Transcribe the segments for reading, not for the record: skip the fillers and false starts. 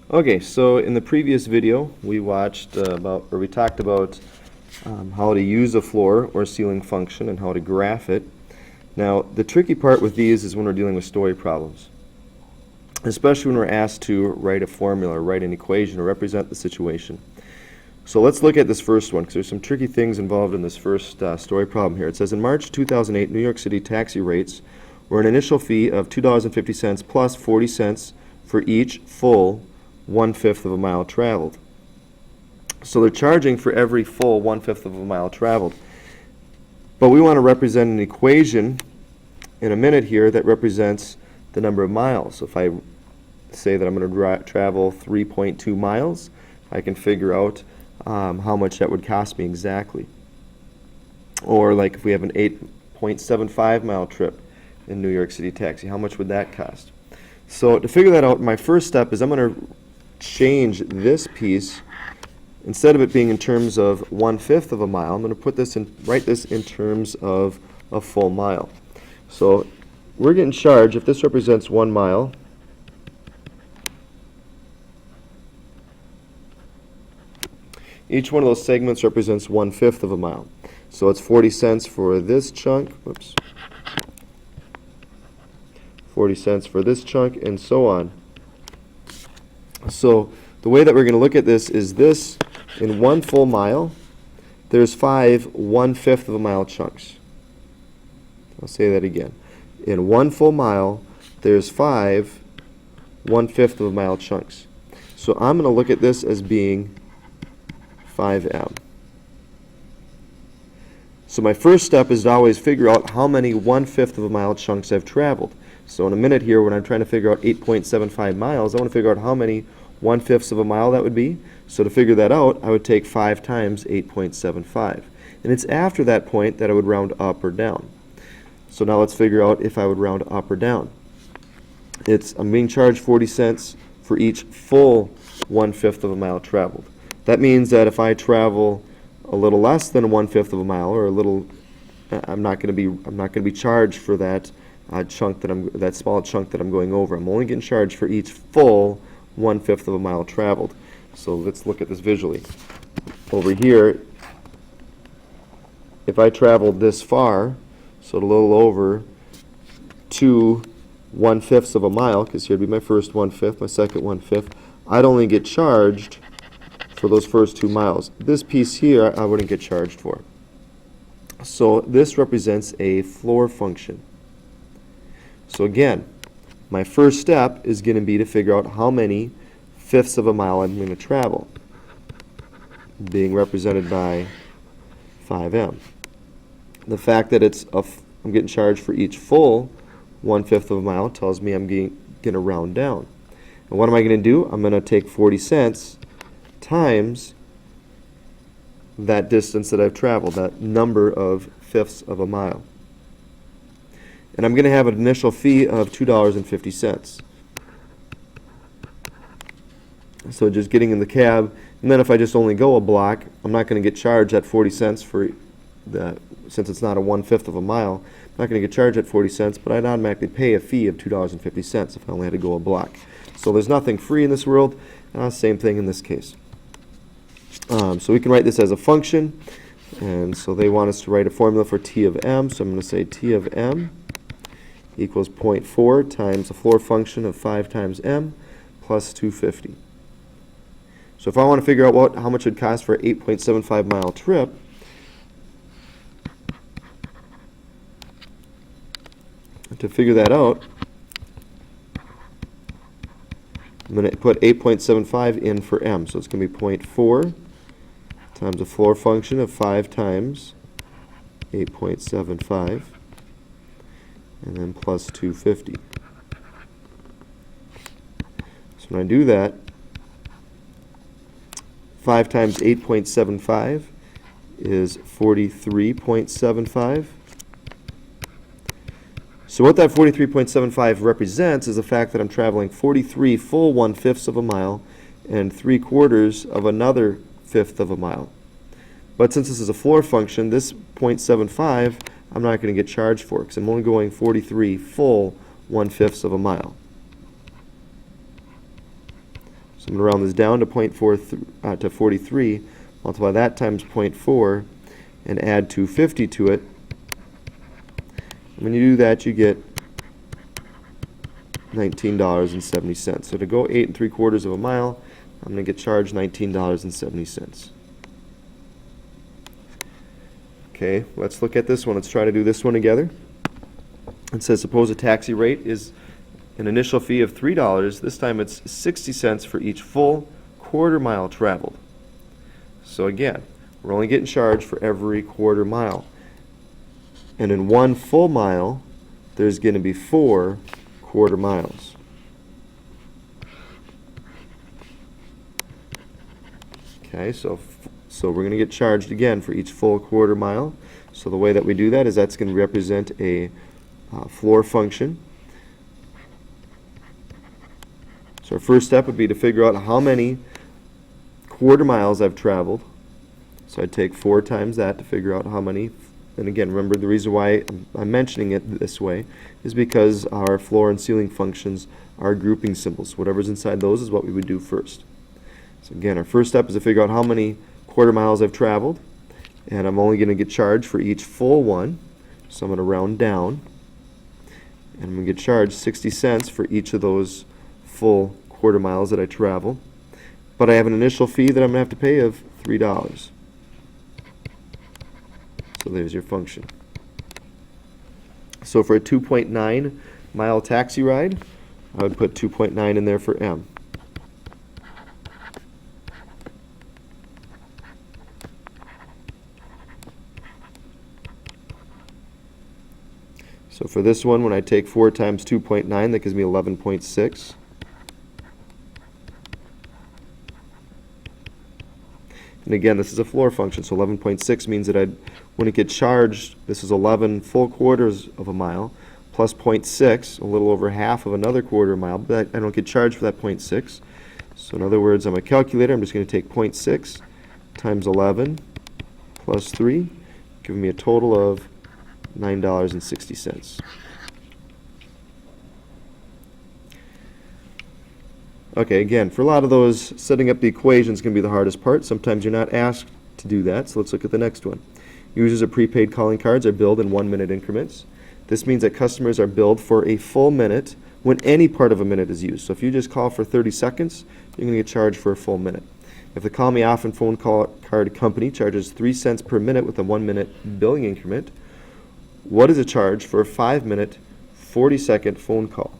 Okay, so in the previous video, we talked about how to use a floor or ceiling function and how to graph it. Now, the tricky part with these is when we're dealing with story problems, especially when we're asked to write a formula, or write an equation, or represent the situation. So let's look at this first one, because there's some tricky things involved in this first story problem here. It says, in March 2008, New York City taxi rates were an initial fee of $2.50 plus 40 cents for each full 1/5 of a mile traveled. So they're charging for every full 1/5 of a mile traveled. But we want to represent an equation in a minute here that represents the number of miles. So if I say that I'm going to travel 3.2 miles, I can figure out how much that would cost me exactly. Or like if we have an 8.75 mile trip in New York City taxi, how much would that cost? So to figure that out, my first step is I'm going to change this piece. Instead of it being in terms of 1/5 of a mile, I'm going to write this in terms of a full mile. So we're getting charged, if this represents 1 mile, each one of those segments represents 1/5 of a mile. So it's 40 cents for this chunk, 40 cents for this chunk, and so on. So the way that we're going to look at this is this, in 1 full mile, there's 5 1/5 of a mile chunks. I'll say that again. In 1 full mile, there's 5 1/5 of a mile chunks. So I'm going to look at this as being 5m. So my first step is to always figure out how many 1/5 of a mile chunks I've traveled. So in a minute here, when I'm trying to figure out 8.75 miles, I want to figure out how many 1/5 of a mile that would be. So to figure that out, I would take 5 times 8.75. And it's after that point that I would round up or down. So now let's figure out if I would round up or down. I'm being charged 40 cents for each full 1/5 of a mile traveled. That means that if I travel a little less than 1/5 of a mile, or a little, I'm not going to be charged for that that small chunk that I'm going over. I'm only getting charged for each full 1/5 of a mile traveled. So let's look at this visually. Over here, if I traveled this far, so a little over 2 1/5 of a mile, because here would be my first 1/5, my second 1/5, I'd only get charged for those first 2 miles. This piece here I wouldn't get charged for. So this represents a floor function. So again, my first step is going to be to figure out how many 1/5 of a mile I'm going to travel, being represented by 5m. The fact that I'm getting charged for each full 1/5 of a mile tells me I'm going to round down. And what am I going to do? I'm going to take 40 cents times that distance that I've traveled, that number of 1/5 of a mile. And I'm going to have an initial fee of $2.50. So just getting in the cab, and then if I just only go a block, I'm not going to get charged at 40 cents since it's not a 1/5 of a mile. I'm not going to get charged at 40 cents, but I'd automatically pay a fee of $2.50 if I only had to go a block. So there's nothing free in this world. Same thing in this case. So we can write this as a function, and so they want us to write a formula for T of m, so I'm going to say T of m equals 0.4 times the floor function of 5 times m plus 250. So if I want to figure out how much it would cost for an 8.75 mile trip, to figure that out, I'm going to put 8.75 in for m. So it's going to be 0.4 times the floor function of 5 times 8.75, and then plus 250. So when I do that, 5 times 8.75 is 43.75. So what that 43.75 represents is the fact that I'm traveling 43 full 1/5 of a mile and 3/4 of another 1/5 of a mile. But since this is a floor function, this 0.75 I'm not going to get charged for, because I'm only going 43 full 1/5 of a mile. So So I'm going to round this down to 0.4 to 43, multiply that times 0.4, and add 250 to it. And when you do that, you get $19.70. So to go 8 3/4 of a mile, I'm going to get charged $19.70. Okay, let's look at this one. Let's try to do this one together. It says suppose a taxi rate is an initial fee of $3. This time it's 60 cents for each full quarter mile traveled. So again, we're only getting charged for every quarter mile. And in one full mile, there's going to be 4 quarter miles. Okay, so we're going to get charged again for each full quarter mile. So the way that we do that is that's going to represent a floor function. So our first step would be to figure out how many quarter miles I've traveled. So I'd take 4 times that to figure out how many. And again, remember the reason why I'm mentioning it this way is because our floor and ceiling functions are grouping symbols. Whatever's inside those is what we would do first. So again, our first step is to figure out how many quarter miles I've traveled. And I'm only going to get charged for each full one. So I'm going to round down. And I'm going to get charged 60 cents for each of those full quarter miles that I travel. But I have an initial fee that I'm going to have to pay of $3. So there's your function. So for a 2.9 mile taxi ride, I would put 2.9 in there for M. So for this one, when I take 4 times 2.9, that gives me 11.6. And again, this is a floor function, so 11.6 means that when it gets charged, this is 11 full quarters of a mile, plus 0.6, a little over half of another quarter mile, but I don't get charged for that 0.6. So in other words, on my calculator, I'm just going to take 0.6 times 11 plus 3, giving me a total of $9.60. Okay, again, for a lot of those, setting up the equations can be the hardest part. Sometimes you're not asked to do that, so let's look at the next one. Users of prepaid calling cards are billed in 1-minute increments. This means that customers are billed for a full minute when any part of a minute is used. So if you just call for 30 seconds, you're going to get charged for a full minute. If the Call Me Often phone card company charges 3 cents per minute with a 1-minute billing increment, what is the charge for a 5-minute, 40-second phone call?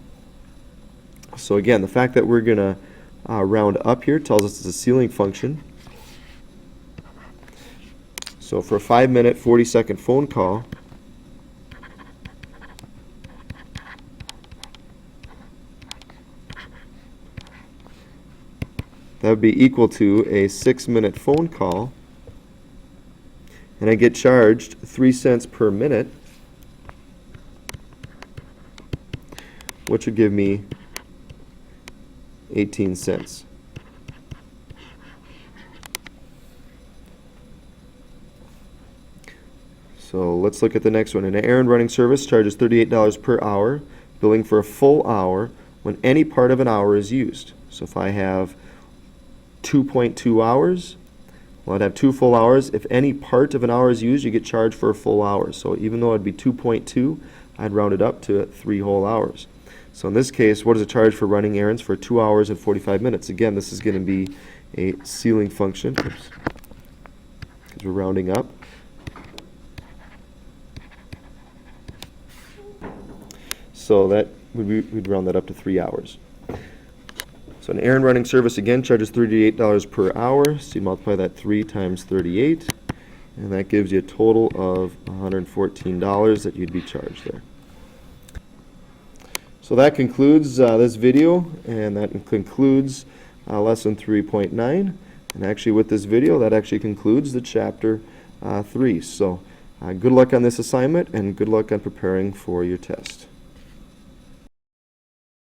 So again, the fact that we're going to round up here tells us it's a ceiling function. So for a 5-minute, 40-second phone call, that would be equal to a 6-minute phone call, and I get charged 3 cents per minute, which would give me 18 cents. So let's look at the next one. An errand running service charges $38 per hour, billing for a full hour when any part of an hour is used. So if I have 2.2 hours, well, I'd have 2 full hours. If any part of an hour is used, you get charged for a full hour. So even though it'd be 2.2, I'd round it up to 3 whole hours. So in this case, what is the charge for running errands for 2 hours and 45 minutes? Again, this is going to be a ceiling function, because we're rounding up. So that we'd round that up to 3 hours. So an errand running service, again, charges $38 per hour. So you multiply that 3 times 38, and that gives you a total of $114 that you'd be charged there. So that concludes this video, and that concludes lesson 3.9. And actually with this video, that actually concludes the chapter 3. So good luck on this assignment, and good luck on preparing for your test.